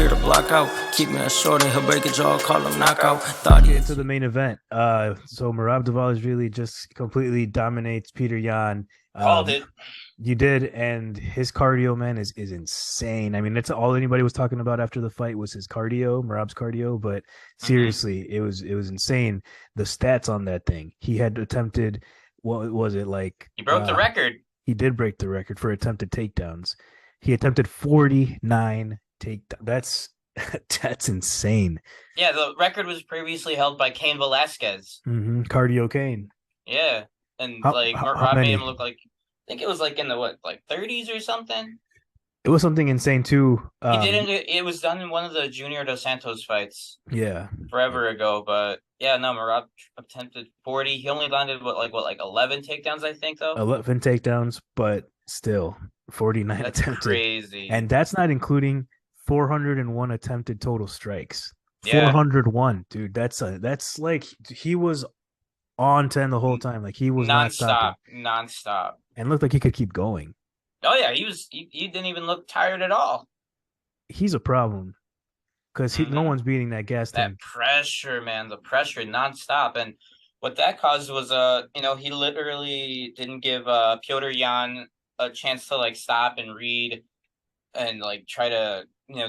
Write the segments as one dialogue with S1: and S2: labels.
S1: here to block out. Keep me a short and he'll break a jaw, call him knockout. Thought
S2: Get into the main event. So merabdvalishvili just completely dominates Peter Yan.
S3: Called it.
S2: You did, and his cardio, man, is insane. I mean, that's all anybody was talking about after the fight was his cardio, Merab's cardio. But seriously, it was insane. The stats on that thing. He had attempted, what was it like?
S3: He broke the record.
S2: He did break the record for attempted takedowns. He attempted 49 takedowns. That's insane.
S3: Yeah, the record was previously held by Cain Velasquez.
S2: Cardio Kane.
S3: Yeah, and
S2: How
S3: Merab
S2: many?
S3: made him look like, I think it was like in the 30s or something.
S2: It was something insane too.
S3: He didn't. It was done in one of the Junior Dos Santos fights.
S2: Yeah,
S3: forever ago. But yeah, no, Merab attempted 40. He only landed like 11 takedowns, I think, though.
S2: 11 takedowns, but still 49
S3: That's
S2: attempted.
S3: crazy.
S2: And that's not including 401 attempted total strikes.
S3: Yeah.
S2: 401, dude. That's like he was on 10 the whole time. Like he was
S3: nonstop.
S2: And looked like he could keep going.
S3: Oh yeah, he didn't even look tired at all.
S2: He's a problem because no one's beating that gas tank.
S3: That pressure, man, the pressure nonstop. And what that caused was he literally didn't give Piotr Yan a chance to like stop and read and like try to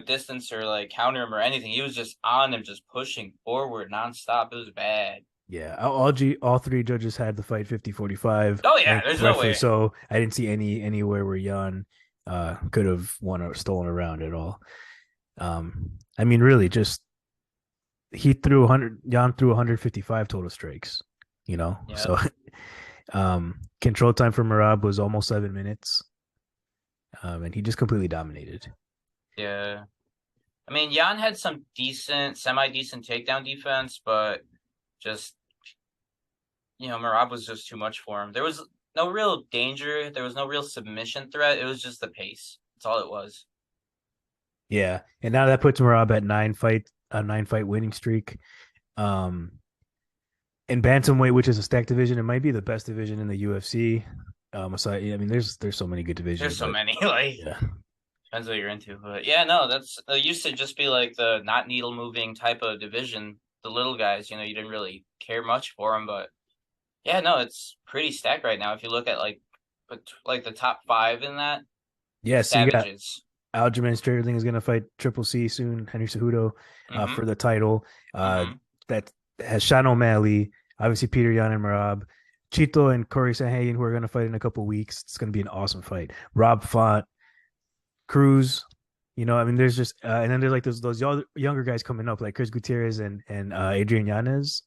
S3: distance or like counter him or anything. He was just on him, just pushing forward nonstop. It was bad.
S2: Yeah, all three judges had the fight 50-45.
S3: Oh yeah, there's no way.
S2: So I didn't see anywhere where Yan could have won or stolen a round at all. I mean, really, just Yan threw 155 total strikes.
S3: Yeah.
S2: So control time for Merab was almost 7 minutes, and he just completely dominated.
S3: Yeah, I mean, Yan had some semi-decent takedown defense, but just Merab was just too much for him. There was no real danger. There was no real submission threat. It was just the pace. That's all it was.
S2: Yeah, and now that puts Merab at 9-fight winning streak. In bantamweight, which is a stacked division, it might be the best division in the UFC. I mean, there's so many good divisions.
S3: There's so many. Depends what you're into. But yeah, no, it used to just be like the not needle moving type of division. The little guys, you didn't really care much for them, but yeah, no, it's pretty stacked right now. If you look at like the top 5 in that,
S2: so you got
S3: savages.
S2: Aljamain Sterling is going to fight Triple C soon, Henry Cejudo, for the title. That has Sean O'Malley, obviously Peter Yan and Merab, Chito and Corey Sanhagen, who are going to fight in a couple weeks. It's going to be an awesome fight. Rob Font, Cruz. I mean, there's just and then there's like those younger guys coming up, like Chris Gutierrez and Adrian Yanez.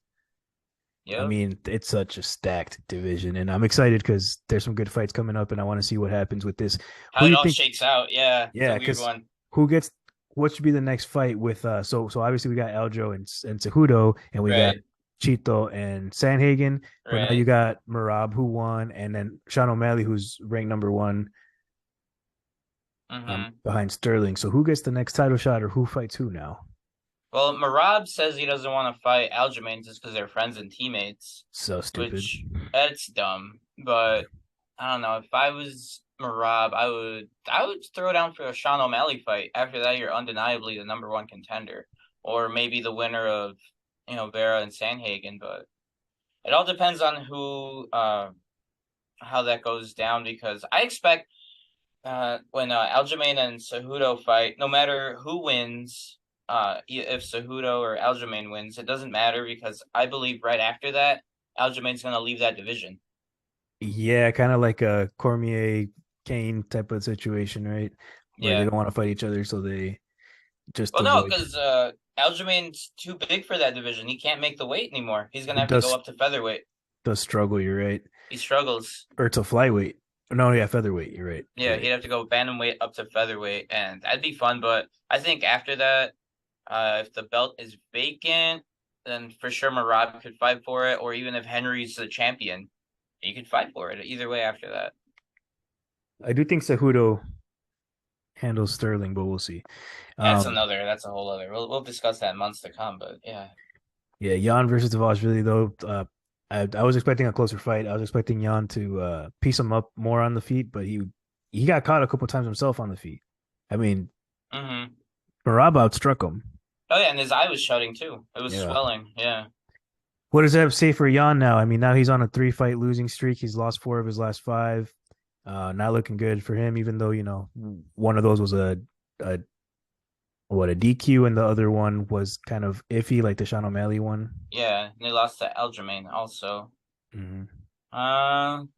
S3: Yeah,
S2: I mean, it's such a stacked division, and I'm excited because there's some good fights coming up, and I want to see what happens with this.
S3: How it all shakes out. Yeah,
S2: because what should be the next fight with so obviously we got Aljo and Cejudo, and we got Chito and Sanhagen, but now you got Merab who won, and then Sean O'Malley who's ranked number 1. Behind Sterling. So who gets the next title shot, or who fights who now?
S3: Well, Merab says he doesn't want to fight Aljamain just because they're friends and teammates.
S2: So stupid.
S3: That's dumb. But I don't know. If I was Merab, I would throw down for a Sean O'Malley fight. After that, you're undeniably the number 1 contender, or maybe the winner of Vera and Sanhagen. But it all depends on who how that goes down, because I expect. When Aljamain and Cejudo fight, no matter who wins, if Cejudo or Aljamain wins, it doesn't matter, because I believe right after that, Aljamain's going to leave that division.
S2: Yeah, kind of like a Cormier Kane type of situation, right? Where they don't want to fight each other, so they just.
S3: Well, no, because Aljamain's too big for that division. He can't make the weight anymore. He's going to have to go up to featherweight.
S2: Does struggle, you're right.
S3: He struggles.
S2: Or to flyweight. No, yeah, featherweight. You're right.
S3: Yeah, he'd have to go bantamweight up to featherweight, and that'd be fun. But I think after that, if the belt is vacant, then for sure Merab could fight for it. Or even if Henry's the champion, he could fight for it. Either way after that.
S2: I do think Cejudo handles Sterling, but we'll see.
S3: That's a whole other. We'll discuss that in months to come. But yeah.
S2: Yeah, Yan versus Dvalishvili though. I was expecting a closer fight. I was expecting Yan to piece him up more on the feet, but he got caught a couple times himself on the feet. I mean, Merab outstruck him.
S3: Oh yeah, and his eye was shutting too. It was
S2: Yeah.
S3: swelling. Yeah.
S2: What does that say for Yan now? I mean, now he's on a 3-fight losing streak. He's lost 4 of his last 5. Not looking good for him, even though, one of those was a a DQ and the other one was kind of iffy, like the Sean O'Malley one.
S3: Yeah, and they lost to Aljamain also.
S2: Mm-hmm.
S3: Well,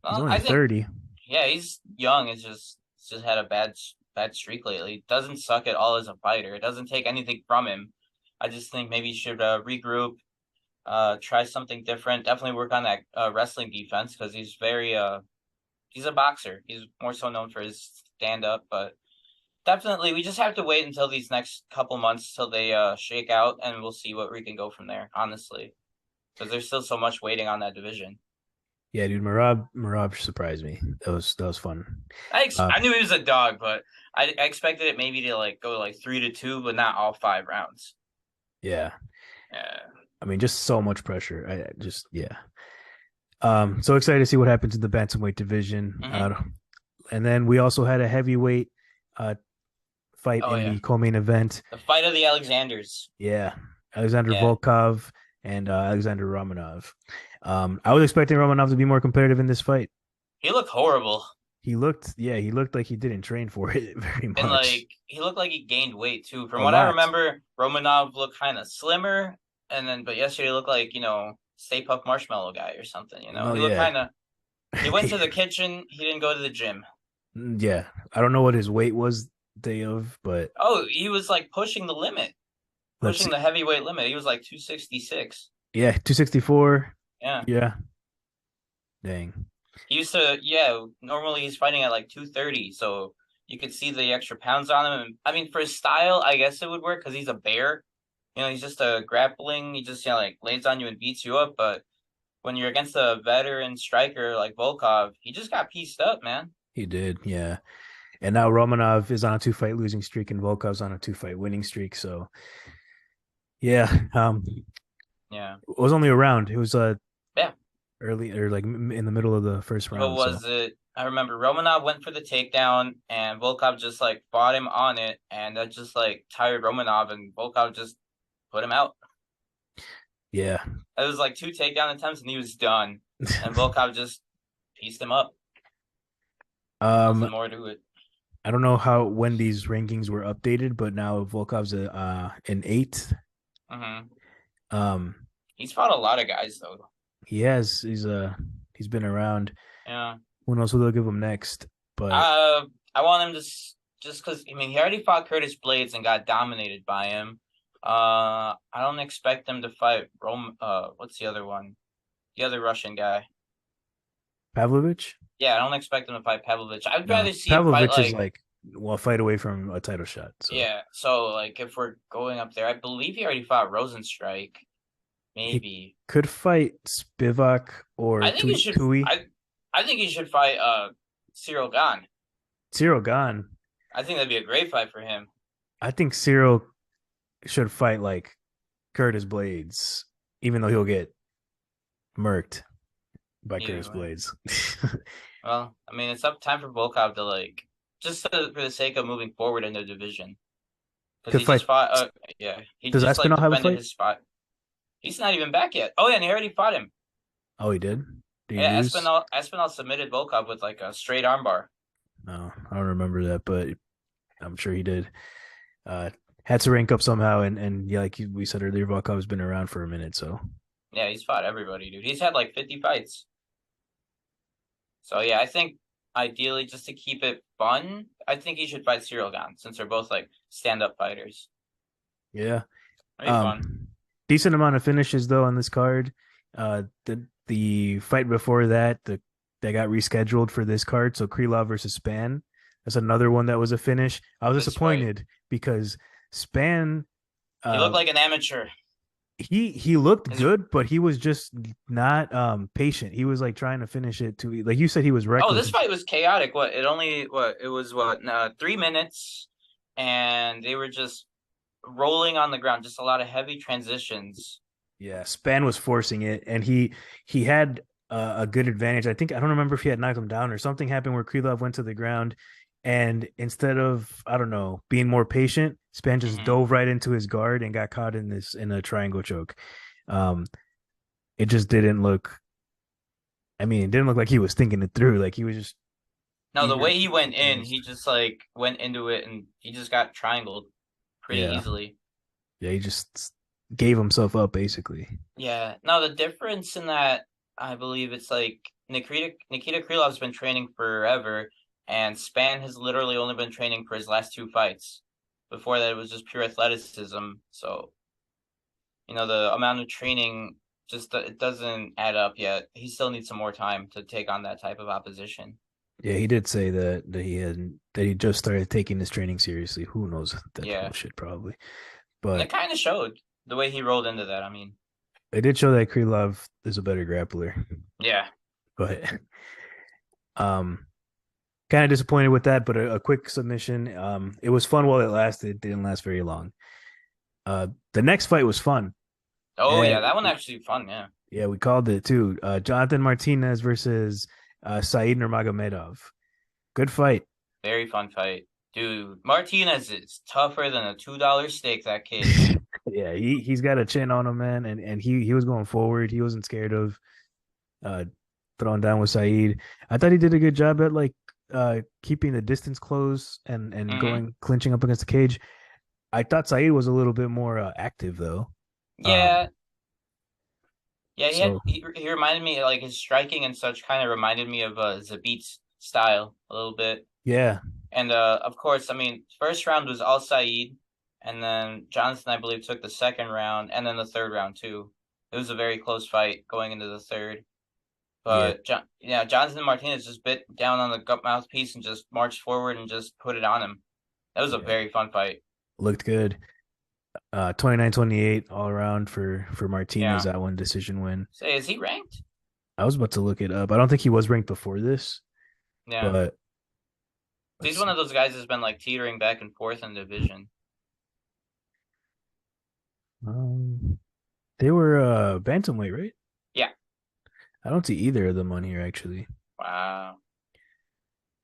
S2: He's only
S3: I think
S2: 30.
S3: yeah, he's young. It's just had a bad streak lately. Doesn't suck at all as a fighter. It doesn't take anything from him. I just think maybe he should regroup, try something different. Definitely work on that wrestling defense because he's a boxer. He's more so known for his stand up, but definitely we just have to wait until these next couple months till they shake out, and we'll see what we can go from there. Honestly, because there's still so much waiting on that division.
S2: Yeah, dude, Merab surprised me. That was fun.
S3: I knew he was a dog, but I expected it maybe to like go like 3-2, but not all 5 rounds.
S2: Yeah.
S3: Yeah.
S2: I mean, just so much pressure. I just yeah. So excited to see what happens in the bantamweight division. And then we also had a heavyweight fight the co-main event.
S3: The fight of the Alexanders.
S2: Yeah, Alexander Volkov and Alexander Romanov. I was expecting Romanov to be more competitive in this fight.
S3: He looked horrible.
S2: He looked like he didn't train for it very much.
S3: And like he looked like he gained weight too. From what I remember, Romanov looked kind of slimmer, but yesterday he looked like, Stay Puft Marshmallow guy or something, He looked kind of he went to the kitchen, he didn't go to the gym.
S2: Yeah. I don't know what his weight was day of, but
S3: he was like pushing the limit. Pushing the heavyweight limit. He was like 266.
S2: Yeah, 264.
S3: Yeah.
S2: Yeah. Dang.
S3: He used to, normally he's fighting at like 230, so you could see the extra pounds on him. And, I mean, for his style, I guess it would work because he's a bear. He's just a grappling. He just, like lays on you and beats you up. But when you're against a veteran striker like Volkov, he just got pieced up, man.
S2: He did, yeah. And now Romanov is on a 2-fight losing streak and Volkov's on a 2-fight winning streak. So, yeah.
S3: Yeah.
S2: It was only a round. It was early or like in the middle of the first round.
S3: What was it? I remember Romanov went for the takedown and Volkov just like fought him on it, and that just like tired Romanov, and Volkov just put him out.
S2: Yeah.
S3: It was like 2 takedown attempts and he was done. And Volkov just pieced him up. Nothing more to it.
S2: I don't know when these rankings were updated, but now Volkov's an 8th.
S3: He's fought a lot of guys though.
S2: He has. He's been around.
S3: Yeah.
S2: Who knows who they'll give him next? But
S3: I want him to just because he already fought Curtis Blades and got dominated by him. I don't expect him to fight what's the other one? The other Russian guy.
S2: Pavlovich?
S3: Yeah, I don't expect him to fight Pavlovich. I'd rather see
S2: Pavlovich
S3: him
S2: fight is fight away from a title shot. So.
S3: Yeah, so like if we're going up there, I believe he already fought Rosenstrike. Maybe
S2: he could fight Spivak or Tui.
S3: I think he should fight Cyril Gane.
S2: Cyril Gane.
S3: I think that'd be a great fight for him.
S2: I think Cyril should fight like Curtis Blades, even though he'll get murked by Curtis Blades.
S3: Well, I mean, it's time for Volkov to for the sake of moving forward in the division. Because he just fought. He
S2: Does
S3: just
S2: Aspinall have a fight?
S3: His spot. He's not even back yet. Oh yeah, and he already fought him.
S2: Oh, he did.
S3: Yeah, Aspinall submitted Volkov with like a straight armbar.
S2: No, I don't remember that, but I'm sure he did. Had to rank up somehow, and yeah, like we said earlier, Volkov's been around for a minute, so.
S3: Yeah, he's fought everybody, dude. He's had like 50 fights. So yeah, I think ideally, just to keep it fun, I think he should fight Cyril Gane since they're both like stand-up fighters.
S2: Yeah.
S3: Fun.
S2: Decent amount of finishes though on this card. The fight before that, that got rescheduled for this card. So Krylov versus Spann. That's another one that was a finish. I was disappointed because Spann.
S3: He looked like an amateur.
S2: He looked good, but he was just not patient. He was like trying to finish it too. Like you said, he was reckless.
S3: Oh, this fight was chaotic. It was 3 minutes, and they were just rolling on the ground, just a lot of heavy transitions.
S2: Yeah, Spann was forcing it, and he had a good advantage. I don't remember if he had knocked him down or something happened where Krylov went to the ground, And instead of, I don't know, being more patient, Span just
S3: Hmm.
S2: dove right into his guard and got caught in a triangle choke. Um, it just didn't look. I mean, it didn't look like he was thinking it through. Like he was just
S3: No, the
S2: eager
S3: way
S2: to
S3: he
S2: get
S3: went
S2: something
S3: in,
S2: else.
S3: he just like went into it and he just got triangled pretty
S2: Yeah,
S3: easily.
S2: yeah, he just gave himself up basically.
S3: Yeah. No, the difference in that, I believe it's like Nikita Krylov's been training forever, and Span has literally only been training for his last two fights. Before that, it was just pure athleticism. So, the amount of training just it doesn't add up yet. He still needs some more time to take on that type of opposition.
S2: Yeah, he did say that he just started taking his training seriously. Who knows? That's
S3: Yeah.
S2: bullshit, probably.
S3: And
S2: But
S3: it kind of showed the way he rolled into that. I mean,
S2: it did show that Krylov is a better grappler.
S3: yeah.
S2: But um, kind of disappointed with that. But a quick submission. It was fun while it lasted. It didn't last very long. The next fight was fun.
S3: Oh, yeah.
S2: And
S3: That one actually fun. Yeah.
S2: yeah, we called it too. Jonathan Martinez versus Said Nurmagomedov. Good fight.
S3: Very fun fight. Dude, Martinez is tougher than a $2 steak, that kid.
S2: Yeah, he's got a chin on him, man, and he was going forward. He wasn't scared of uh throwing down with Saeed. I thought he did a good job at like keeping the distance close and
S3: Hmm.
S2: going clinching up against the cage. I thought Saeed was a little bit more active though. Um,
S3: Yeah. Yeah,
S2: so
S3: he reminded me, like, his striking and such kind of reminded me of Zabit's style a little bit.
S2: yeah,
S3: And of course, I mean, first round was all Saeed, and then Johnson, I believe, took the second round, and then the third round too. It was a very close fight going into the third.
S2: yeah,
S3: But Johnson and Martinez just bit down on the gut mouthpiece and just marched forward and just put it on him. That was a
S2: yeah,
S3: very fun fight.
S2: looked good. 29-28 all around for Martinez.
S3: Yeah.
S2: That one decision win.
S3: Say, is he ranked?
S2: I was about to look it up. I don't think he was ranked before this,
S3: Yeah.
S2: but let's
S3: He's one
S2: see.
S3: of those guys that's been like teetering back and forth in division.
S2: They were bantamweight, right?
S3: Yeah.
S2: I don't see either of them on here actually.
S3: Wow.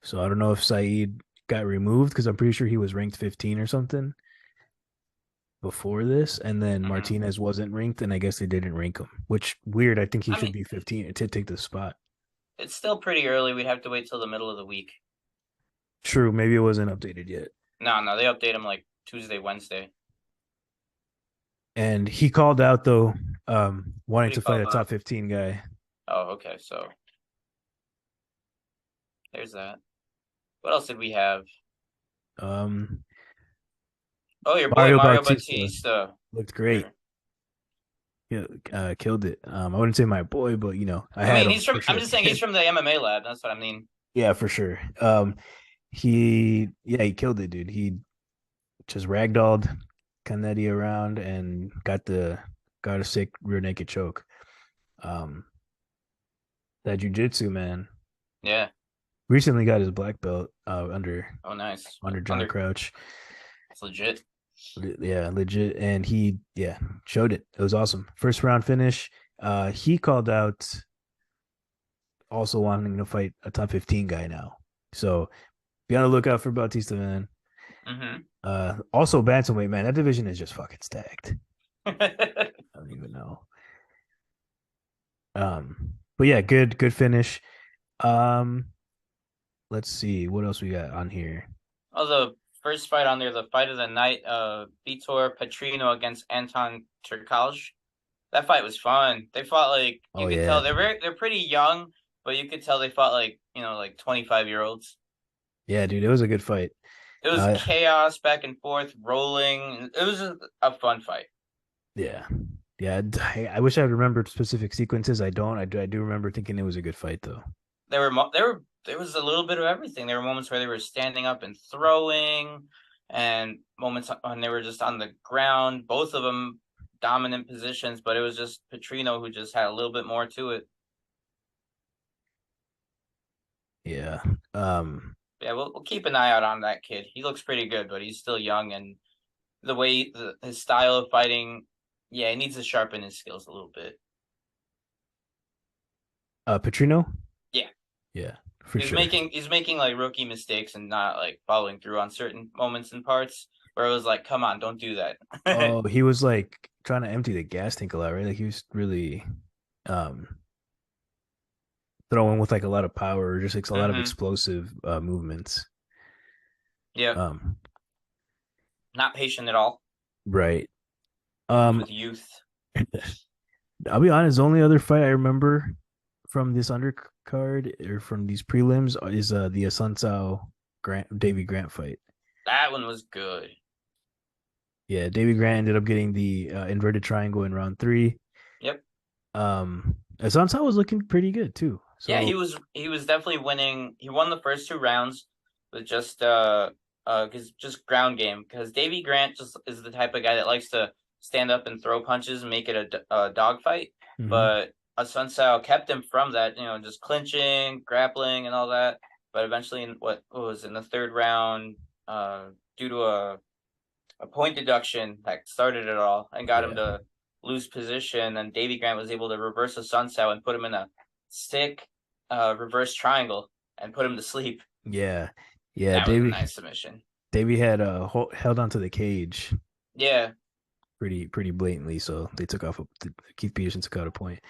S2: So I don't know if Saeed got removed because I'm pretty sure he was ranked 15 or something before this, and then
S3: Hmm.
S2: Martinez wasn't ranked, and I guess they didn't rank him. Which weird. I think he
S3: I
S2: should
S3: mean,
S2: be 15 to take the spot.
S3: it's still pretty early. We'd have to wait till the middle of the week.
S2: True, maybe it wasn't updated yet.
S3: No, they update him like Tuesday, Wednesday.
S2: And he called out though,
S3: What
S2: wanting
S3: do you
S2: to
S3: call
S2: fight a
S3: that?
S2: top 15 guy.
S3: Oh, okay. So there's that. What else did we have?
S2: Um,
S3: Oh, your boy
S2: Mario
S3: Mario
S2: Bautista
S3: Batista.
S2: looked great.
S3: Sure.
S2: Yeah, killed it. I wouldn't say my boy, but I
S3: I
S2: had
S3: mean,
S2: him for
S3: I'm
S2: sure.
S3: just saying he's from the MMA lab. That's what I mean.
S2: Yeah, for sure. He killed it, dude. He just ragdolled Canetti around and got a sick rear naked choke. Um, that jujitsu man
S3: Yeah.
S2: recently got his black belt under
S3: Oh, nice.
S2: John Crouch.
S3: It's legit.
S2: Yeah, legit, and he showed it. It was awesome. First round finish. He called out also wanting to fight a top 15 guy now. So be on the lookout for Bautista, man.
S3: Hmm.
S2: Also bantamweight, man. That division is just fucking stacked. I don't even know. But yeah, good finish. Um, let's see what else we got on here.
S3: Oh, the first fight on there, the fight of the night, Vitor Petrino against Anton Turkalj. That fight was fun. They fought like you
S2: Oh
S3: could tell
S2: yeah,
S3: they're pretty young, but you could tell they fought like, like 25-year-olds.
S2: yeah, dude, it was a good fight.
S3: It was
S2: Uh,
S3: chaos back and forth, rolling. It was a fun fight.
S2: yeah, yeah. I wish I remembered specific sequences. I don't. I do remember thinking it was a good fight though.
S3: There was a little bit of everything. There were moments where they were standing up and throwing, and moments when they were just on the ground. Both of them dominant positions, but it was just Petrino who just had a little bit more to it.
S2: Yeah.
S3: Yeah, we'll keep an eye out on that kid. He looks pretty good, but he's still young, and the way his style of fighting, yeah, he needs to sharpen his skills a little bit.
S2: Petrino.
S3: Yeah.
S2: Yeah. for
S3: He's
S2: sure.
S3: making like rookie mistakes and not like following through on certain moments and parts where it was like, come on, don't do that.
S2: Oh, he was like trying to empty the gas tank a lot, right? Like he was really um throwing with like a lot of power, just like a lot of explosive movements.
S3: Yeah. Not patient at all.
S2: Right.
S3: With youth.
S2: I'll be honest, the only other fight I remember from this undercard or from these prelims is the Asuncao Davy Grant fight.
S3: That one was good.
S2: Yeah, Davy Grant ended up getting the inverted triangle in round 3.
S3: Yep.
S2: Asuncao was looking pretty good too. So
S3: yeah, he was definitely winning. He won the first 2 rounds with just ground game, because Davy Grant just is the type of guy that likes to stand up and throw punches and make it a dogfight.
S2: Mhm.
S3: But Asuncao kept him from that, just clinching, grappling, and all that. But eventually, in what was in the 3rd round, due to a point deduction that started it all and got him to lose position, and Davy Grant was able to reverse Asuncao and put him in a sick reverse triangle and put him to sleep.
S2: Yeah,
S3: that
S2: Davy,
S3: was a nice submission.
S2: Davy had held onto the cage.
S3: Yeah.
S2: Pretty blatantly, so they took off. Keith Peterson took out a point.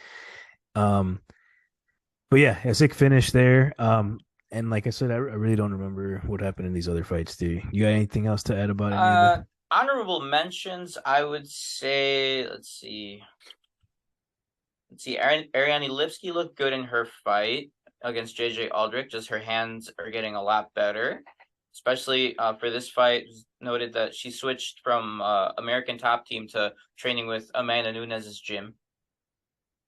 S2: But yeah, a sick finish there. And like I said, I really don't remember what happened in these other fights. Do you got anything else to add about any of them?
S3: Honorable mentions, I would say. Let's see. Ariane Lipski looked good in her fight against JJ Aldrich. Just her hands are getting a lot better, especially for this fight. Noted that she switched from American Top Team to training with Amanda Nunes's gym.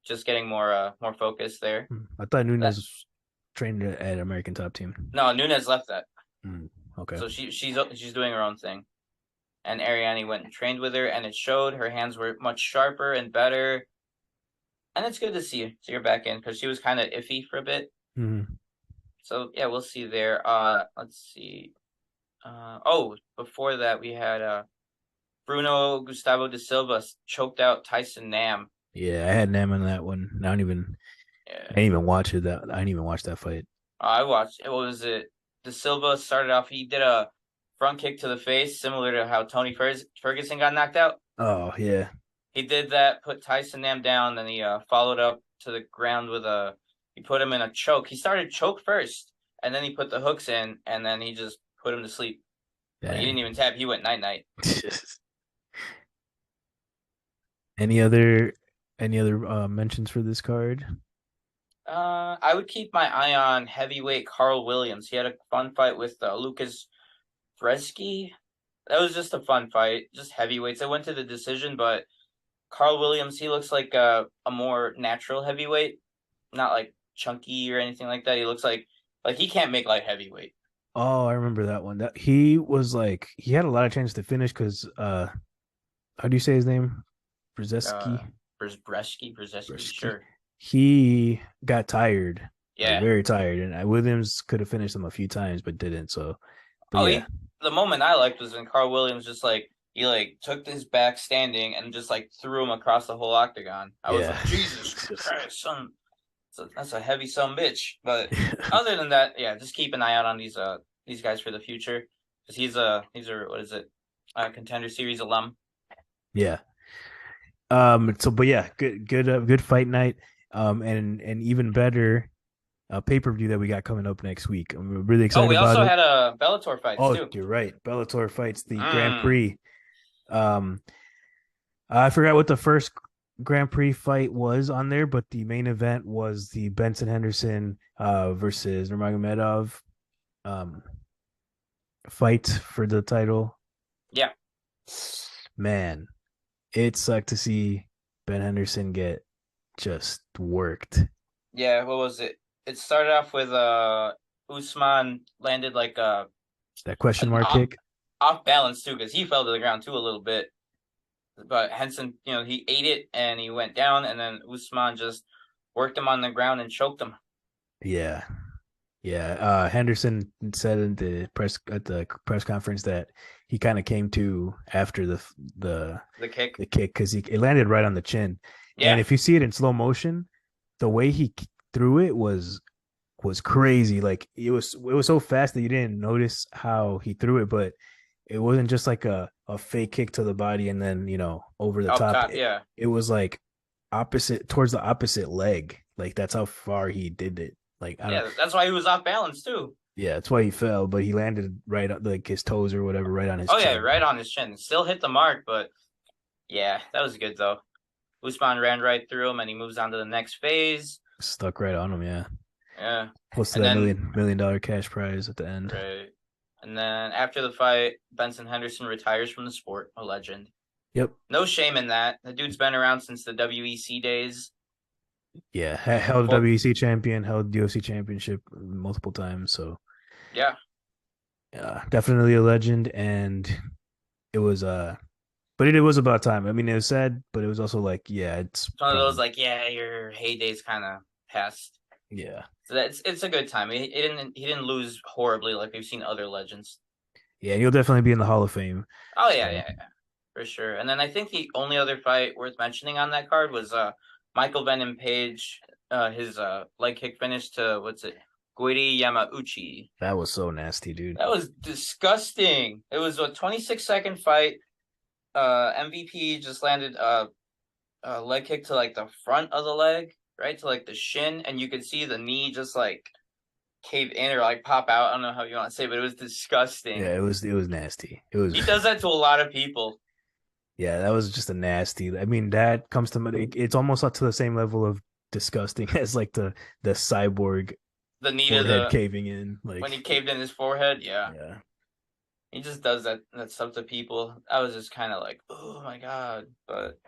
S3: Just getting more focus there.
S2: I thought Nunes trained at American Top Team.
S3: No, Nunes left that.
S2: Okay.
S3: So she's doing her own thing, and Ariane went and trained with her, and it showed. Her hands were much sharper and better, and it's good to see her back in, because she was kind of iffy for a bit. So yeah, we'll see there. Let's see. Before that, we had Bruno Gustavo da Silva choked out Tyson Nam.
S2: Yeah, I had Nam in that one. I didn't even watch it. I didn't even watch that fight.
S3: I watched. What was it? Da Silva started off. He did a front kick to the face, similar to how Tony Ferguson got knocked out.
S2: Oh yeah.
S3: He did that, put Tyson Nam down, then he followed up to the ground with he put him in a choke. He started choke first, and then he put the hooks in, and then he just put him to sleep. Like, he didn't even tap. He went night-night.
S2: Any other mentions for this card?
S3: I would keep my eye on heavyweight Carl Williams. He had a fun fight with Lucas Bresky. That was just a fun fight, just heavyweights. I went to the decision, but Carl Williams, he looks like a more natural heavyweight, not like chunky or anything like that. He looks like he can't make light heavyweight.
S2: Oh, I remember that one. That he was like, he had a lot of chances to finish because how do you say his name? Brzeski?
S3: Bresky, sure.
S2: He got tired.
S3: Yeah.
S2: Like, very tired. And Williams could have finished him a few times, but didn't. So,
S3: the moment I liked was when Carl Williams just he took his back standing and just threw him across the whole octagon. I was like, Jesus Christ, son. That's a heavy son bitch. But other than that, yeah, just keep an eye out on these guys for the future, because he's a Contender Series alum.
S2: Yeah. But yeah, good fight night. And even better, pay-per-view that we got coming up next week. I'm really excited.
S3: We
S2: about
S3: also
S2: it.
S3: had a Bellator fight too.
S2: Oh, you're right. Bellator fights the Grand Prix. I forgot what the first Grand Prix fight was on there, but the main event was the Benson Henderson versus Nurmagomedov fight for the title.
S3: Yeah.
S2: Man, it sucked to see Ben Henderson get just worked.
S3: Yeah, what was it? It started off with Usman landed
S2: that question mark kick.
S3: Off balance too, because he fell to the ground too a little bit. But Henson, he ate it and he went down, and then Usman just worked him on the ground and choked him.
S2: Yeah. Henderson said at the press conference that he kind of came to after the kick because it landed right on the chin. Yeah. And if you see it in slow motion, the way he threw it was was crazy. Like it was so fast that you didn't notice how he threw it, but it wasn't just like a fake kick to the body and then, over the
S3: Up
S2: top.
S3: top, yeah.
S2: It was like opposite towards the opposite leg. Like that's how far he did it. Like I don't
S3: Yeah, that's why he was off balance too.
S2: Yeah, that's why he fell, but he landed right on like his toes or whatever, right on his
S3: Oh yeah,
S2: chin.
S3: right on his chin. Still hit the mark, but yeah, that was good though. Usman ran right through him, and he moves on to the next phase.
S2: Stuck right on him, yeah.
S3: Yeah,
S2: Close to
S3: and
S2: that
S3: then
S2: million dollar cash prize at the end.
S3: right, and then after the fight, Benson Henderson retires from the sport. A legend.
S2: Yep.
S3: No shame in that. The dude's been around since the WEC days.
S2: Yeah, held WEC champion, held UFC championship multiple times. So
S3: Yeah,
S2: definitely a legend, and it was but it was about time. I mean, it was sad, but it was also like, yeah, it's
S3: one of those
S2: probably,
S3: like, yeah, your heydays kind of passed.
S2: yeah,
S3: So it's a good time. He didn't lose horribly like we've seen other legends.
S2: yeah. You'll definitely be in the Hall of Fame.
S3: Oh
S2: So,
S3: yeah, for sure. And then I think the only other fight worth mentioning on that card was Michael Venom Page, his leg kick finish to Guiri Yamauchi.
S2: that was so nasty, dude.
S3: That was disgusting. It was a 26-second fight. MVP just landed a leg kick to like the front of the leg, right to like the shin, and you could see the knee just like cave in or like pop out. I don't know how you want to say, but it was disgusting.
S2: Yeah, it was nasty. It was.
S3: He does that to a lot of people.
S2: Yeah, that was just a nasty. I mean, that comes to it's almost up to the same level of disgusting as like the cyborg
S3: The knee to
S2: forehead
S3: the
S2: caving in, like
S3: when he caved in his forehead. Yeah,
S2: yeah,
S3: he just does that stuff to people. I was just kind of like, oh my god. But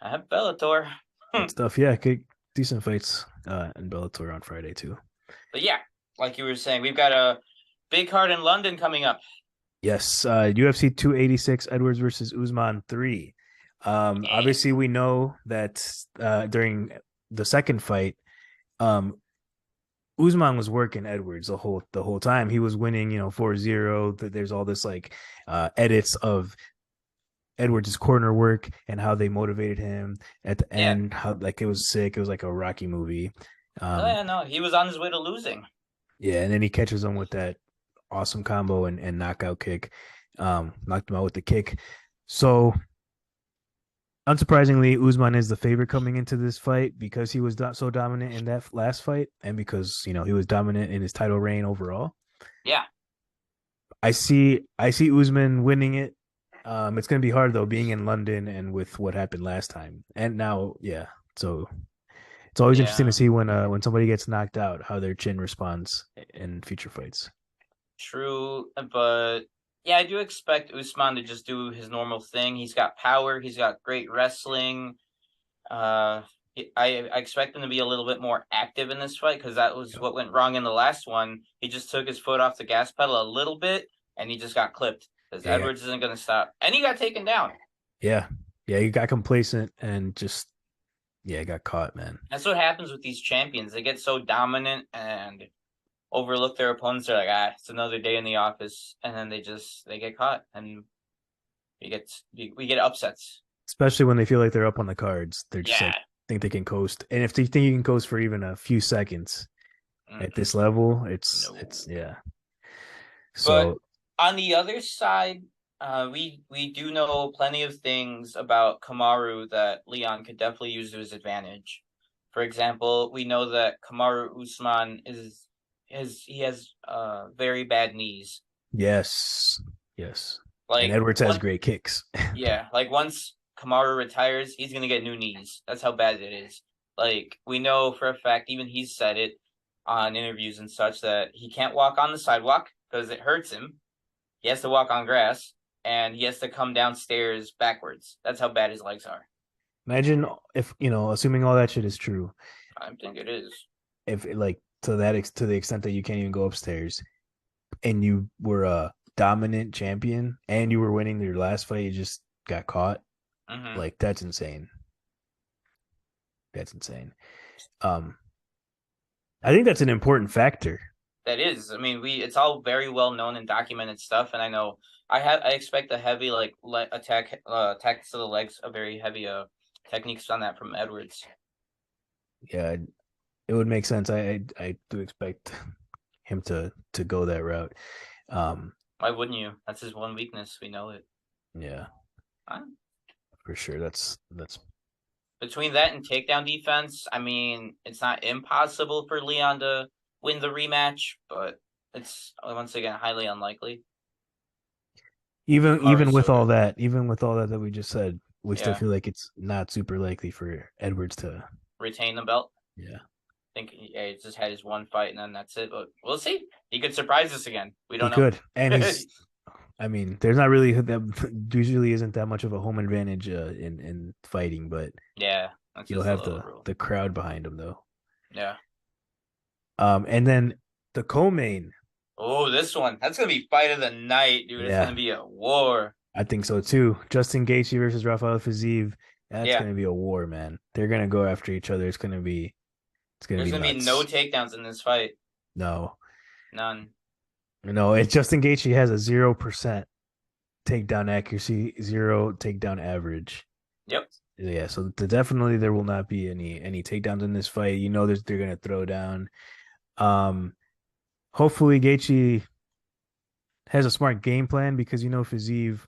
S3: I have Bellator.
S2: good stuff. Yeah, good, decent fights in Bellator on Friday too.
S3: But yeah, like you were saying, we've got a big card in London coming up.
S2: Yes, UFC 286 Edwards versus Usman 3. Obviously we know that during the second fight, Usman was working Edwards the whole time. He was winning, 4-0. There's all this like edits of Edwards' corner work and how they motivated him at the end. How like it was sick. It was like a Rocky movie.
S3: Oh yeah, no, he was on his way to losing.
S2: Yeah, and then he catches him with that awesome combo and knockout kick. Knocked him out with the kick. So unsurprisingly, Usman is the favorite coming into this fight because he was so dominant in that last fight, and because he was dominant in his title reign overall.
S3: Yeah,
S2: I see Usman winning it. It's gonna be hard though, being in London and with what happened last time, and now, yeah. So it's always interesting to see when somebody gets knocked out, how their chin responds in future fights.
S3: True, but yeah, I do expect Usman to just do his normal thing. He's got power. He's got great wrestling. I expect him to be a little bit more active in this fight because that was what went wrong in the last one. He just took his foot off the gas pedal a little bit, and he just got clipped because Edwards isn't going to stop. And he got taken down.
S2: Yeah, he got complacent and just, got caught, man.
S3: That's what happens with these champions. They get so dominant and overlook their opponents. They're like, it's another day in the office, and then they get caught, and we get upsets.
S2: Especially when they feel like they're up on the cards, they're just like think they can coast, and if they think you can coast for even a few seconds at this level, it's yeah. So,
S3: but on the other side, we do know plenty of things about Kamaru that Leon could definitely use to his advantage. For example, we know that Kamaruusman has very bad knees.
S2: Yes.
S3: Like,
S2: and Edwards has great kicks.
S3: Yeah, like once Kamaru retires, he's gonna get new knees. That's how bad it is. Like, we know for a fact, even he's said it on interviews and such, that he can't walk on the sidewalk because it hurts him. He has to walk on grass, and he has to come downstairs backwards. That's how bad his legs are.
S2: Imagine if, assuming all that shit is true.
S3: I think it is.
S2: If like to the extent that you can't even go upstairs, and you were a dominant champion and you were winning your last fight, you just got caught.
S3: Mm-hmm.
S2: Like, that's insane. I think that's an important factor.
S3: That is. I mean, it's all very well known and documented stuff, and I know I expect a heavy attacks to the legs, a very heavy techniques on that from Edwards.
S2: Yeah, it would make sense. I do expect him to go that route.
S3: Why wouldn't you? That's his one weakness. We know it.
S2: Yeah,
S3: Huh?
S2: for sure. That's
S3: Between that and takedown defense, I mean, it's not impossible for Leon to win the rematch, but it's once again highly unlikely.
S2: even with all that, that we just said, we still
S3: Yeah.
S2: feel like it's not super likely for Edwards to
S3: Retain the belt.
S2: Yeah.
S3: I think he just had his one fight and then that's it. But we'll see. He could surprise us again. We don't
S2: He
S3: know.
S2: could, and he's. I mean, there's not really that usually isn't that much of a home advantage in fighting, but
S3: yeah, that's
S2: you'll
S3: just a
S2: have
S3: little rule.
S2: the crowd behind him though.
S3: Yeah.
S2: And then the co-main.
S3: Oh, this one. That's gonna be fight of the night, dude. It's
S2: Yeah.
S3: gonna be a war.
S2: I think so too. Justin Gaethje versus Rafael Fiziev. That's
S3: Yeah.
S2: gonna be a war, man. They're gonna go after each other. There's gonna be
S3: be no takedowns in this fight.
S2: No.
S3: None.
S2: No, it's Justin Gaethje has a 0% takedown accuracy, 0 takedown average.
S3: Yep.
S2: Yeah, so definitely there will not be any takedowns in this fight. You know, they're gonna throw down. Hopefully Gaethje has a smart game plan because you know Fiziev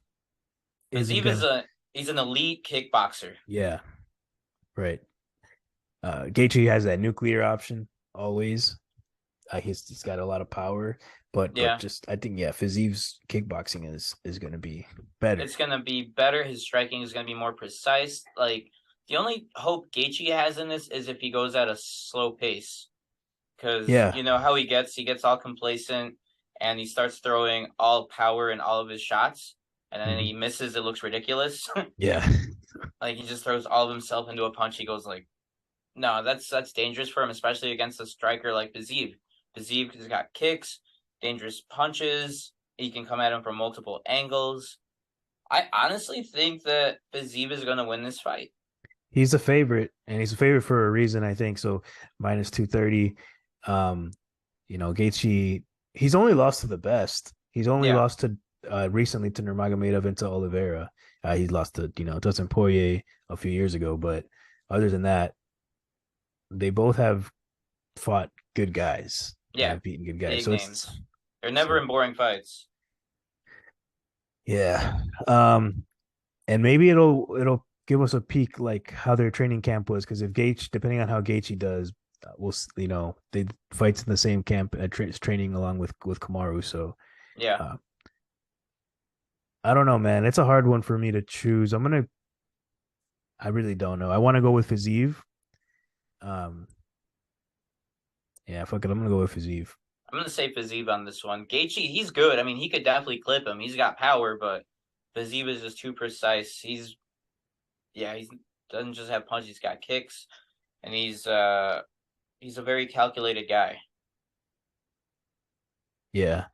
S3: is he's an elite kickboxer.
S2: Yeah, right. Gaethje has that nuclear option always. He's got a lot of power, but just I think Fiziev's kickboxing is going to be better.
S3: It's going to be better. His striking is going to be more precise. Like the only hope Gaethje has in this is if he goes at a slow pace, because you know how he gets all complacent and he starts throwing all power in all of his shots, and then he misses. It looks ridiculous.
S2: Yeah,
S3: like he just throws all of himself into a punch. He goes like, no, that's dangerous for him, especially against a striker like Fiziev. Fiziev has got kicks, dangerous punches. He can come at him from multiple angles. I honestly think that Fiziev is going to win this fight.
S2: He's a favorite, and he's a favorite for a reason, I think. So minus 230. You know, Gaethje, he's only lost to the best. He's only lost to recently to Nurmagomedov and to Oliveira. He lost to Dustin Poirier a few years ago, but other than that, they both have fought good guys.
S3: Yeah,
S2: beaten good guys.
S3: So names. They're never in boring fights.
S2: Yeah. And maybe it'll give us a peek like how their training camp was, because if Gaethje, depending on how Gaethje does, we'll they fights in the same camp at training along with Kamaru. So
S3: yeah.
S2: I don't know, man. It's a hard one for me to choose. I really don't know. I want to go with Fiziev. Yeah, fuck it. I'm gonna go with Fiziev.
S3: I'm gonna say Fiziev on this one. Gaethje, he's good. I mean, he could definitely clip him. He's got power, but Fiziev is just too precise. He doesn't just have punches. He's got kicks, and he's a very calculated guy.
S2: Yeah,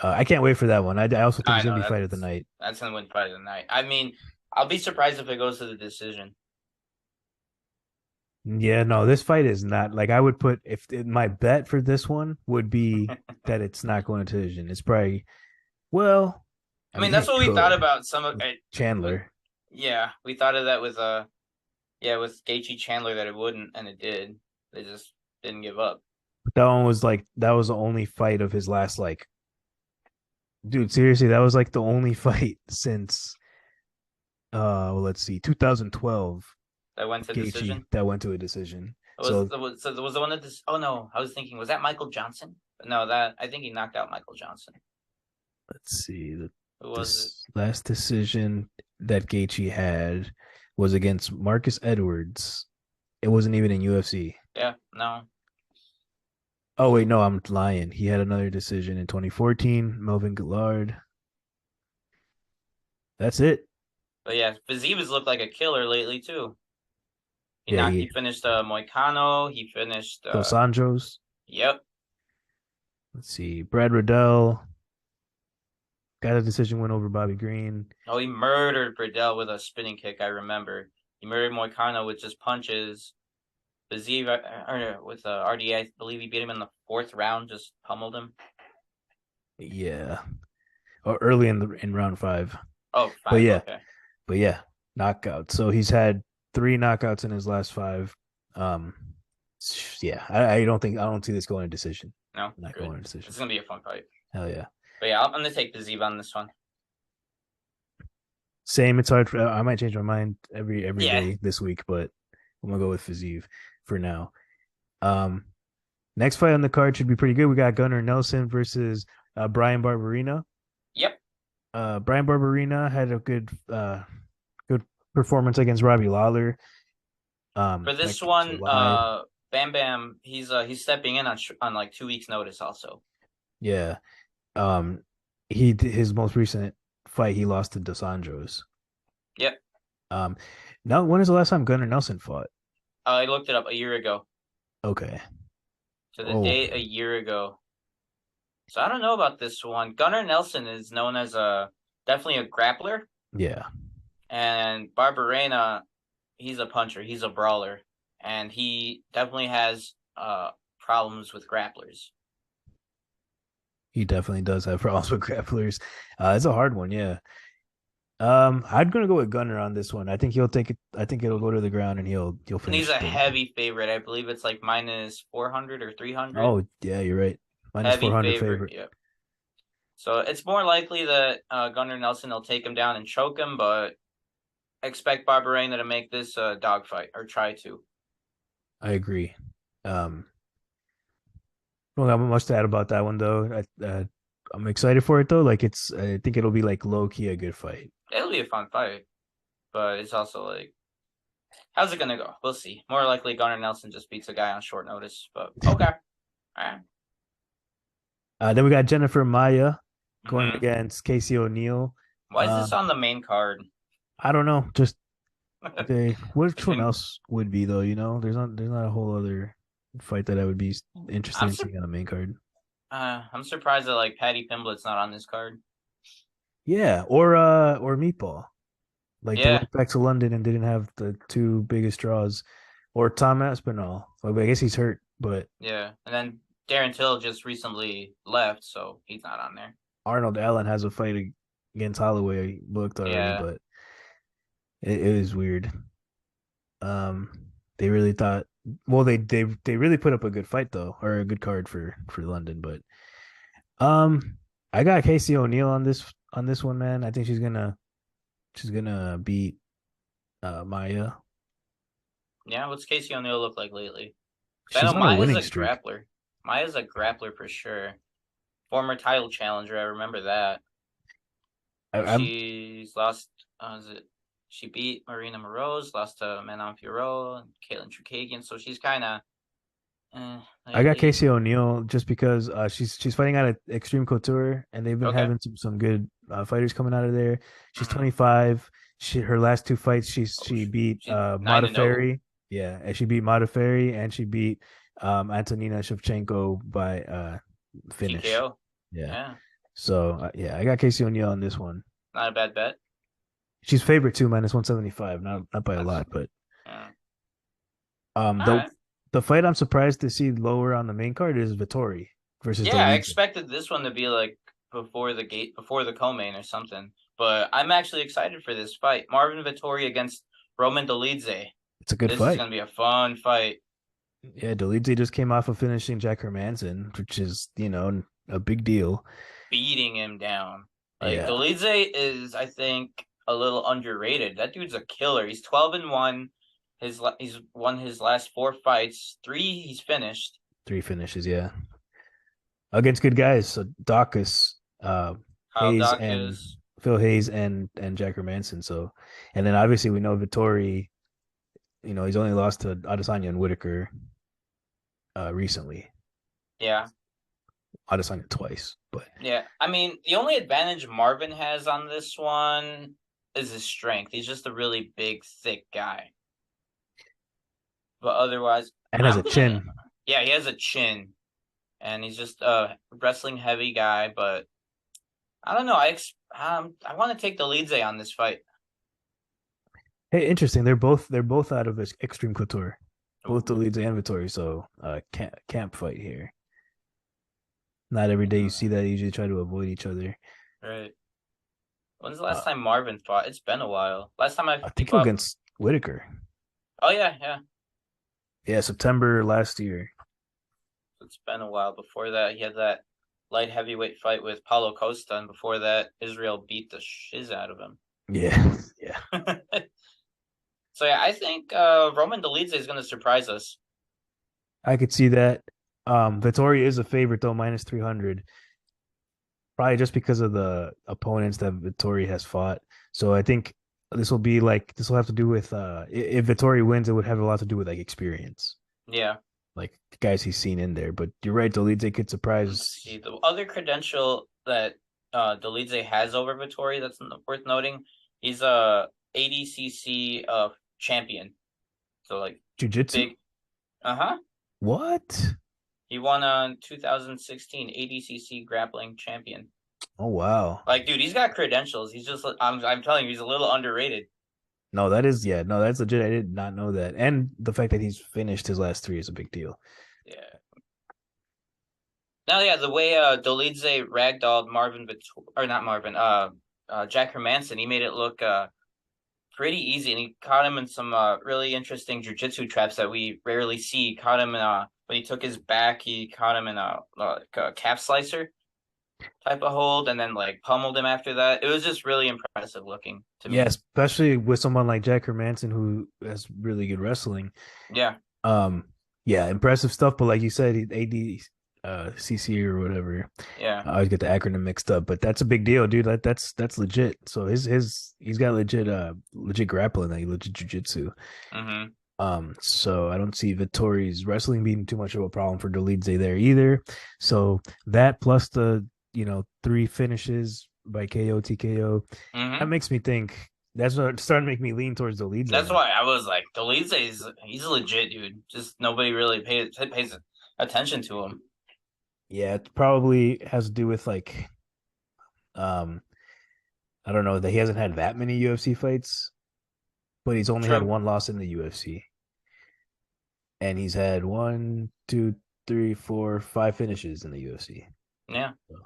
S2: I can't wait for that one. I also think it's gonna be fight of the night.
S3: That's gonna win fight of the night. I mean, I'll be surprised if it goes to the decision.
S2: Yeah, no, this fight is not like I would put my bet for this one would be that it's not going to decision. It's probably
S3: I mean that's what we thought about some of
S2: Chandler.
S3: Yeah, we thought of that with with Gaethje Chandler that it wouldn't, and it did. They just didn't give up.
S2: That one was that was the only fight of his last dude, seriously, that was the only fight since let's see, 2012.
S3: That went to
S2: Gaethje,
S3: decision?
S2: That went to a decision.
S3: So there was the one that oh no, I was thinking, was that Michael Johnson? No, I think he knocked out Michael Johnson.
S2: Let's see.
S3: Who was
S2: it? Last decision that Gaethje had was against Marcus Edwards. It wasn't even in UFC.
S3: Yeah, no.
S2: Oh wait, no, I'm lying. He had another decision in 2014, Melvin Gillard. That's it.
S3: But yeah, Fiziev has looked like a killer lately too. He finished Moicano. He finished
S2: Dos Anjos.
S3: Yep.
S2: Let's see. Brad Riddell got a decision win over Bobby Green.
S3: Oh, he murdered Riddell with a spinning kick, I remember. He murdered Moicano with just punches. Fiziev with RDA, I believe he beat him in the 4th round, just pummeled him.
S2: Yeah. Or early in round 5.
S3: Oh, 5.
S2: But yeah.
S3: Okay.
S2: But yeah, knockout. So he's had 3 knockouts in his last 5. Yeah, I don't see this going to decision.
S3: No,
S2: Not
S3: good.
S2: going to decision.
S3: It's gonna be a fun fight.
S2: Hell yeah.
S3: But yeah, I'm gonna take Fiziev on this one.
S2: Same. It's hard. I might change my mind every
S3: Yeah.
S2: day this week, but I'm gonna go with Fiziev for now. Um, Next fight on the card should be pretty good. We got Gunnar Nelson versus Brian Barberena.
S3: Yep.
S2: Brian Barberena had a good performance against Robbie Lawler.
S3: For this one, Bam Bam, he's stepping in on like 2 weeks notice also.
S2: Yeah. His most recent fight he lost to Dos Anjos.
S3: Yep.
S2: Now when is the last time Gunnar Nelson fought?
S3: I looked it up a year ago.
S2: Okay.
S3: To the date a year ago. So I don't know about this one. Gunnar Nelson is known as definitely a grappler.
S2: Yeah.
S3: And Barberena, he's a puncher. He's a brawler. And he definitely has problems with grapplers.
S2: He definitely does have problems with grapplers. It's a hard one, yeah. I'm gonna go with Gunnar on this one. I think he'll take it. I think it'll go to the ground and he'll finish.
S3: And he's a heavy favorite. I believe it's like minus 400 or 300.
S2: Oh yeah, you're right. Minus
S3: heavy
S2: 400 favorite.
S3: Yep. So it's more likely that Gunnar Nelson will take him down and choke him, but expect Barberena to make this a dogfight or try to.
S2: I agree. Don't have much to add about that one though. I'm excited for it though. Like I think it'll be like low key a good fight.
S3: It'll be a fun fight, but it's also like, how's it gonna go? We'll see. More likely, Gunnar Nelson just beats a guy on short notice. But okay, all
S2: right. Then we got Jennifer Maia going against Casey O'Neill.
S3: Why is this on the main card?
S2: I don't know. Just which one else would be though? You know, there's not a whole other fight that I would be interested in seeing on the main card.
S3: I'm surprised that like Paddy Pimblett's not on this card.
S2: Yeah, or Meatball. Like they went back to London and didn't have the two biggest draws. Or Tom Aspinall. Well, I guess he's hurt, but
S3: yeah. And then Darren Till just recently left, so he's not on there.
S2: Arnold Allen has a fight against Holloway booked already, but it is weird. They really thought. Well, they really put up a good fight though, or a good card for London. But I got Casey O'Neill on this one, man. I think she's gonna beat Maia.
S3: Yeah, what's Casey O'Neill look like lately?
S2: She's
S3: I know Maia's
S2: a
S3: grappler. Maia's a grappler for sure. Former title challenger, I remember that. She's lost. She beat Marina Moroz, lost to Manon Fiorot and Caitlin Chukagian, so she's kind of.
S2: I got Casey O'Neill just because she's fighting out at Extreme Couture, and they've been having some good fighters coming out of there. She's 25. Her last two fights, she beat Modafferi. Yeah, and she beat Modafferi, and she beat Antonina Shevchenko by finish.
S3: TKO.
S2: Yeah. So I got Casey O'Neill on this one.
S3: Not a bad bet.
S2: She's favorite too, minus 175. Not by a lot, but the fight I'm surprised to see lower on the main card is Vettori versus.
S3: Yeah, I expected this one to be like before the co-main or something. But I'm actually excited for this fight. Marvin Vettori against Roman Dolidze.
S2: It's a good fight.
S3: This is gonna be a fun fight.
S2: Yeah, Dolidze just came off of finishing Jack Hermanson, which is, a big deal.
S3: Beating him down. Dolidze is, I think, a little underrated. That dude's a killer. He's 12-1. He's won his last 4 fights. 3 he's finished.
S2: 3 finishes, yeah. Against good guys. So Dawkins, and Phil Hayes and Jack Hermanson. So, and then obviously we know Vettori, he's only lost to Adesanya and Whitaker recently.
S3: Yeah.
S2: Adesanya twice, but
S3: yeah, I mean, the only advantage Marvin has on this one is his strength. He's just a really big, thick guy. But otherwise,
S2: and has a chin.
S3: Yeah, he has a chin, and he's just a wrestling heavy guy. But I don't know. I want to take the Dolidze on this fight.
S2: Hey, interesting. They're both out of Extreme Couture, both Dolidze and Vettori. So camp fight here. Not every day you see that. They usually try to avoid each other.
S3: Right. When's the last time Marvin fought? It's been a while. Last time
S2: I think against Whitaker.
S3: Oh yeah.
S2: Yeah, September last year.
S3: It's been a while. Before that, he had that light heavyweight fight with Paulo Costa, and before that, Israel beat the shiz out of him.
S2: Yeah, yeah.
S3: So yeah, I think Roman Dolidze is going to surprise us.
S2: I could see that. Vittori is a favorite though, minus 300. Probably just because of the opponents that Vittori has fought. So I think this will have to do with if Vittori wins, it would have a lot to do with like experience.
S3: Yeah.
S2: Like the guys he's seen in there. But you're right, Dolidze could surprise.
S3: See, the other credential that Dolidze has over Vittori that's worth noting, he's a ADCC champion. So like
S2: Jiu-jitsu?
S3: big. Uh-huh.
S2: What?
S3: He won a 2016 ADCC grappling champion.
S2: Oh wow.
S3: Like, dude, he's got credentials. He's just I'm telling you, he's a little underrated.
S2: No, that's legit. I did not know that. And the fact that he's finished his last 3 is a big deal.
S3: Yeah. Now, yeah, the way Dolidze ragdolled Jack Hermanson, he made it look pretty easy, and he caught him in some really interesting jiu-jitsu traps that we rarely see. He caught him in when he took his back, he caught him in a calf slicer type of hold, and then like pummeled him after that. It was just really impressive looking to me.
S2: Yeah, especially with someone like Jack Hermanson who has really good wrestling.
S3: Yeah.
S2: Yeah, impressive stuff. But like you said, ADCC or whatever.
S3: Yeah.
S2: I always get the acronym mixed up, but that's a big deal, dude. That's legit. So he's got legit grappling, like legit jiu-jitsu.
S3: Mm-hmm.
S2: So I don't see Vittori's wrestling being too much of a problem for Dolidze there either. So that plus the 3 finishes by KO, TKO, that makes me think. That's what starting to make me lean towards Dolidze.
S3: That's why I was like, Dolidze he's legit, dude. Just nobody really pays attention to him.
S2: Yeah, it probably has to do with like, I don't know, that he hasn't had that many UFC fights, but he's only had 1 loss in the UFC. And he's had 1, 2, 3, 4, 5 finishes in the UFC.
S3: Yeah.
S2: So,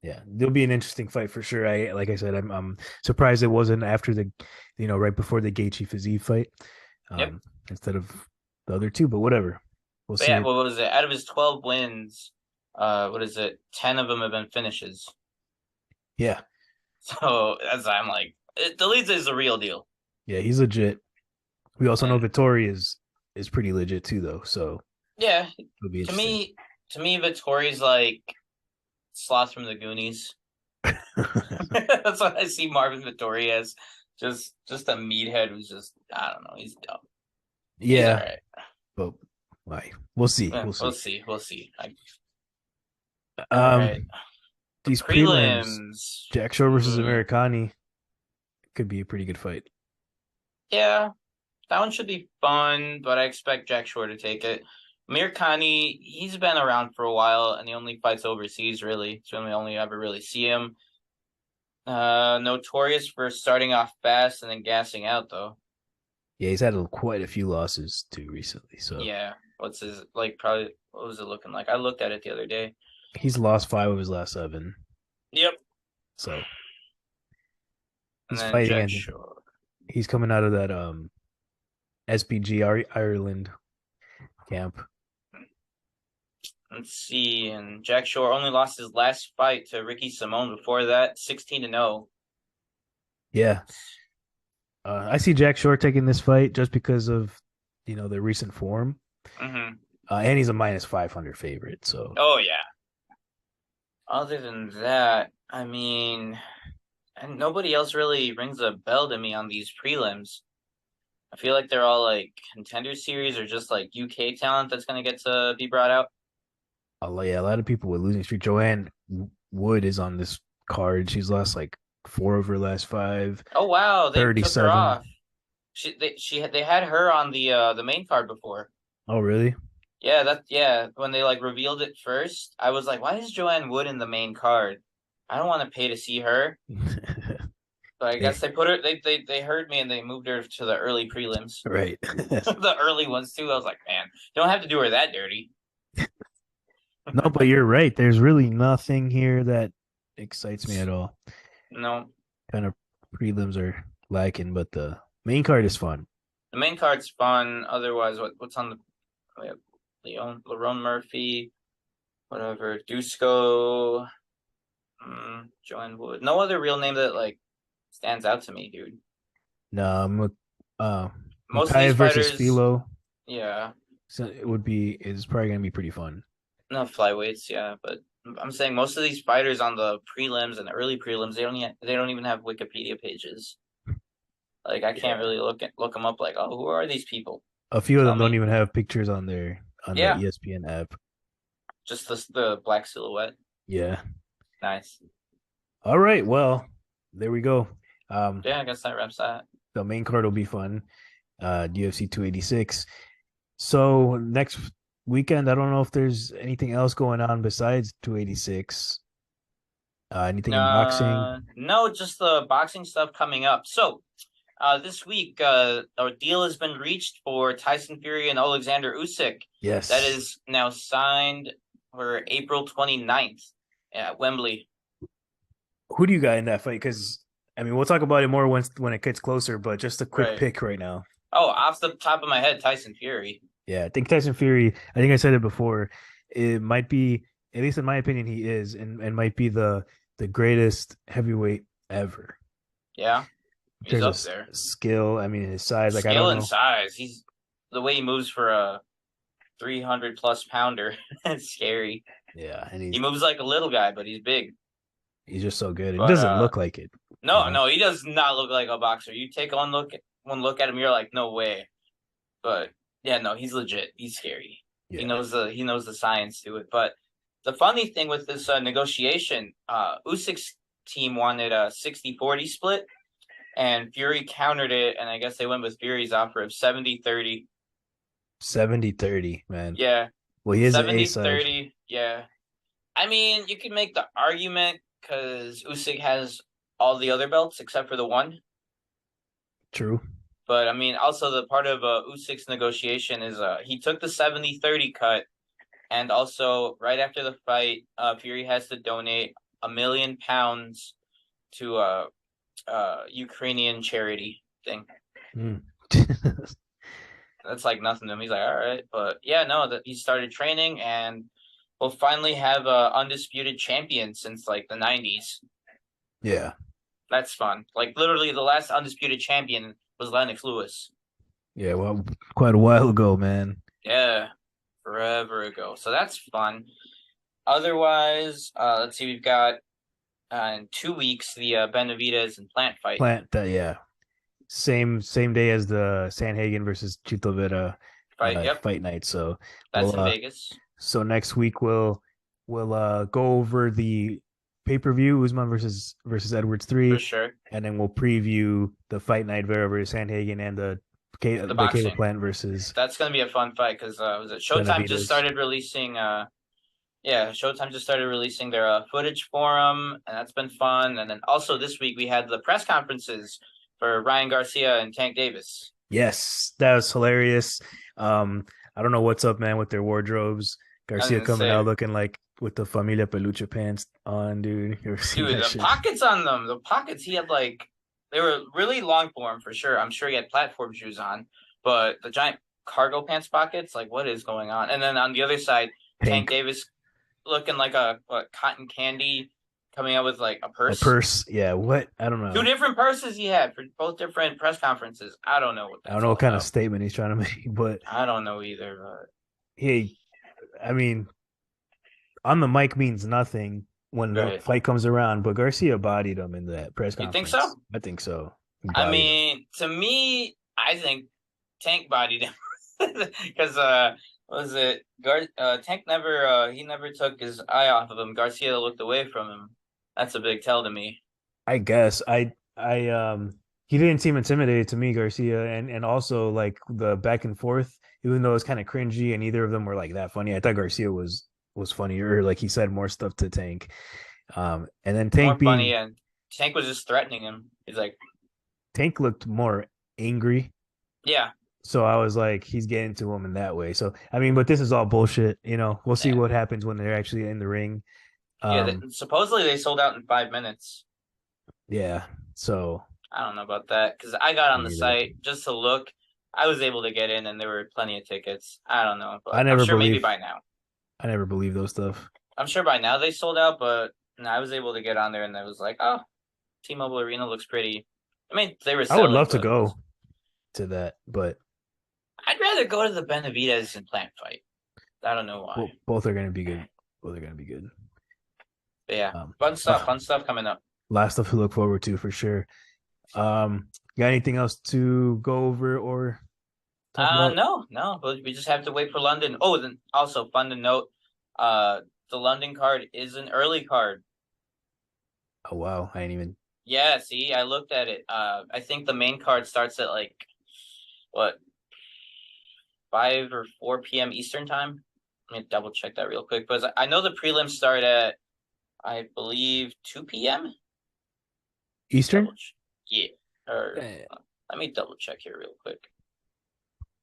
S2: yeah, there'll be an interesting fight for sure. Like I said, I'm surprised it wasn't after the, right before the Gaethje Fiziev fight, instead of the other 2. But whatever, we'll see.
S3: Yeah, what was it? Out of his 12 wins, 10 of them have been finishes.
S2: Yeah.
S3: So I'm like, Dolidze is the real deal.
S2: Yeah, he's legit. We also know Vittori is pretty legit too, though. So
S3: yeah, to me, Vittori's like Sloth from the Goonies. That's what I see Marvin Vittori as. Just a meathead who's just, I don't know, he's dumb.
S2: Yeah.
S3: He's all right.
S2: But why? We'll see.
S3: Yeah,
S2: we'll see.
S3: We'll see. All right.
S2: These prelims, Jack Shore versus Americani, could be a pretty good fight.
S3: Yeah, that one should be fun, but I expect Jack Shore to take it. Americani, he's been around for a while, and he only fights overseas, really. So we only ever really see him. Notorious for starting off fast and then gassing out, though.
S2: Yeah, he's had quite a few losses, too, recently. So
S3: yeah, what's his, probably, what was it looking like? I looked at it the other day.
S2: He's lost 5 of his last 7.
S3: Yep.
S2: So
S3: he's fighting.
S2: He's coming out of that SBG Ireland camp.
S3: Let's see. And Jack Shore only lost his last fight to Ricky Simone. Before that, 16-0.
S2: Yeah. I see Jack Shore taking this fight just because of the recent form.
S3: Mm-hmm.
S2: And he's a minus 500 favorite. So.
S3: Oh yeah. Other than that, I mean, and nobody else really rings a bell to me on these prelims. I feel like they're all like contender series or just like UK talent that's going to get to be brought out.
S2: Yeah, a lot of people with losing streak. Joanne Wood is on this card. She's lost like 4 of her last 5.
S3: Oh wow, they
S2: 37.
S3: took her off. They had her on the main card before.
S2: Oh really?
S3: Yeah, when they like revealed it first, I was like, why is Joanne Wood in the main card? I don't want to pay to see her. But I guess they put her. They heard me and they moved her to the early prelims.
S2: Right.
S3: The early ones too. I was like, man, you don't have to do her that dirty.
S2: No, but you're right. There's really nothing here that excites me at all.
S3: No.
S2: Kind of prelims are lacking, but the main card is fun.
S3: The main card's fun. Otherwise, what's on the we have Lerone Murphy, whatever, Dusko, Joanne Wood. No other real name that like stands out to me, dude.
S2: No,
S3: Most of
S2: Makai
S3: these
S2: versus
S3: fighters,
S2: Philo.
S3: yeah,
S2: So is probably gonna be pretty fun.
S3: no flyweights, yeah, but I'm saying most of these fighters on the prelims and the early prelims, they don't even have Wikipedia pages. Like I can't really look them up. Like, oh, who are these people?
S2: A few of
S3: Tell
S2: them don't
S3: me.
S2: even have pictures on the
S3: Yeah,
S2: ESPN app.
S3: just the black silhouette.
S2: Yeah.
S3: Nice.
S2: All right. Well, there we go.
S3: Yeah, I guess that wraps that.
S2: The main card will be fun. UFC 286. So next weekend, I don't know if there's anything else going on besides 286. Anything in boxing?
S3: No, just the boxing stuff coming up. So, this week, a deal has been reached for Tyson Fury and Alexander Usyk.
S2: Yes.
S3: That is now signed for April 29th at Wembley.
S2: Who do you got in that fight? Because I mean, we'll talk about it more when it gets closer. But just a quick pick right now.
S3: Oh, off the top of my head, Tyson Fury.
S2: Yeah, I think Tyson Fury. I think I said it before. It might be, at least in my opinion, he is, and might be the greatest heavyweight ever.
S3: Yeah, he's up there.
S2: Skill. I mean, his size. Like,
S3: skill
S2: I don't know.
S3: And size. He's the way he moves for a 300+ pounder. It's scary.
S2: Yeah, and
S3: he moves like a little guy, but he's big.
S2: He's just so good. It doesn't look like it.
S3: No, he does not look like a boxer. You take one look at him, you're like, no way. But yeah, no, he's legit. He's scary. Yeah. He knows the science to it. But the funny thing with this negotiation, Usyk's team wanted a 60-40 split, and Fury countered it, and I guess they went with Fury's offer of 70-30.
S2: 70-30, man.
S3: Yeah.
S2: Well, he is
S3: 70-30. Yeah. I mean, you can make the argument because Usyk has all the other belts except for the one.
S2: True.
S3: But I mean, also the part of Usyk's negotiation is he took the 70-30 cut, and also right after the fight, Fury has to donate £1 million to a Ukrainian charity thing. That's like nothing to him. He's like, all right, but yeah, no, that he started training, and we'll finally have a undisputed champion since like the 90s.
S2: Yeah,
S3: that's fun. Like literally, the last undisputed champion was Lennox Lewis.
S2: Yeah, well, quite a while ago, man.
S3: Yeah, forever ago. So that's fun. Otherwise, let's see, we've got in 2 weeks the Benavidez and Plant fight.
S2: Yeah. Same day as the Sanhagen versus Chito Vera fight night. So
S3: that's in Vegas.
S2: So next week we'll go over the pay-per-view Usman versus Edwards 3
S3: for sure,
S2: and then we'll preview the fight night Vera versus Sanhagen and the calebplant versus.
S3: That's gonna be a fun fight because was it Showtime just started releasing Showtime just started releasing their footage for them, and that's been fun. And then also this week we had the press conferences for Ryangarcia and Tank Davis.
S2: Yes, that was hilarious. I don't know what's up, man, with their wardrobes. Garcia coming out looking like with the Familia Peluche pants on, dude.
S3: Dude, the pockets on them, he had like, they were really long for him for sure. I'm sure he had platform shoes on, but the giant cargo pants pockets, like what is going on? And then on the other side, Tank Davis looking like a cotton candy, coming out with like a purse.
S2: Yeah, what? I don't know.
S3: 2 different purses he had for both different press conferences. I don't know
S2: what kind of statement he's trying to make, but
S3: I don't know either. But
S2: hey, I mean, on the mic means nothing when the fight comes around, but Garcia bodied him in that press conference.
S3: You think so?
S2: I think so.
S3: I mean, to me, I think Tank bodied him because Tank never took his eye off of him. Garcia looked away from him. That's a big tell to me.
S2: I guess he didn't seem intimidated to me, Garcia, and also like the back and forth, even though it was kind of cringy and neither of them were like that funny. I thought Garcia was funnier, like he said more stuff to Tank. And then Tank
S3: more funny, and Tank was just threatening him. He's like,
S2: Tank looked more angry.
S3: Yeah.
S2: So I was like, he's getting to him in that way. So I mean, but this is all bullshit. We'll see what happens when they're actually in the ring.
S3: Supposedly they sold out in 5 minutes.
S2: Yeah. So
S3: I don't know about that because I got on the site just to look. I was able to get in, and there were plenty of tickets. I don't know, but
S2: I never
S3: I'm sure maybe
S2: believe-
S3: by now.
S2: I never believe those stuff.
S3: I'm sure by now they sold out, but no, I was able to get on there, and I was like, oh, T-Mobile Arena looks pretty. I mean, they were
S2: I
S3: selling,
S2: would love to
S3: but
S2: go to that, but
S3: I'd rather go to the Benavidez and Plant fight. I don't know why.
S2: both are going to be good. Both are going to be good.
S3: But yeah, fun stuff coming up.
S2: Last stuff to look forward to for sure. Got anything else to go over or talk about?
S3: No. We just have to wait for London. Oh, then also fun to note, the London card is an early card.
S2: Oh wow, I ain't even.
S3: Yeah, see, I looked at it. I think the main card starts at like what, 5 or 4 p.m. Eastern time. Let me double check that real quick, because I know the prelims start at, I believe, 2 p.m.
S2: Eastern.
S3: Yeah. Or let me double check here real quick.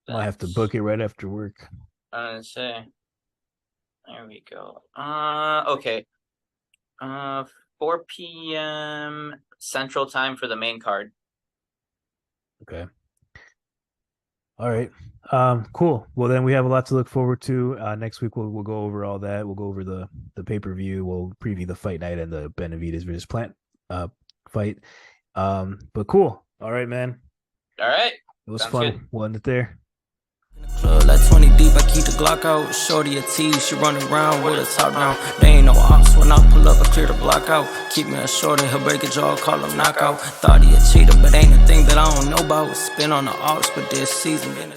S2: I'll have to book it right after work.
S3: I'm gonna say. There we go. Okay. 4 p.m. Central Time for the main card.
S2: Okay. All right. Cool. Well, then we have a lot to look forward to. Next week we'll go over all that. We'll go over the pay-per-view. We'll preview the fight night and the Benavidez versus Plant fight. But cool. All right, man.
S3: All right.
S2: It was
S3: Sounds
S2: fun.
S3: good.
S2: We'll end it there.
S1: Club, like 20 deep, I keep the Glock out. Shorty a T, she run around with her top down. They ain't no ops when I pull up, I clear the block out. Keep me a shorty, he'll break a jaw, call him knockout. Thought he a cheater, but ain't a thing that I don't know about. Spin on the ops, but this season been a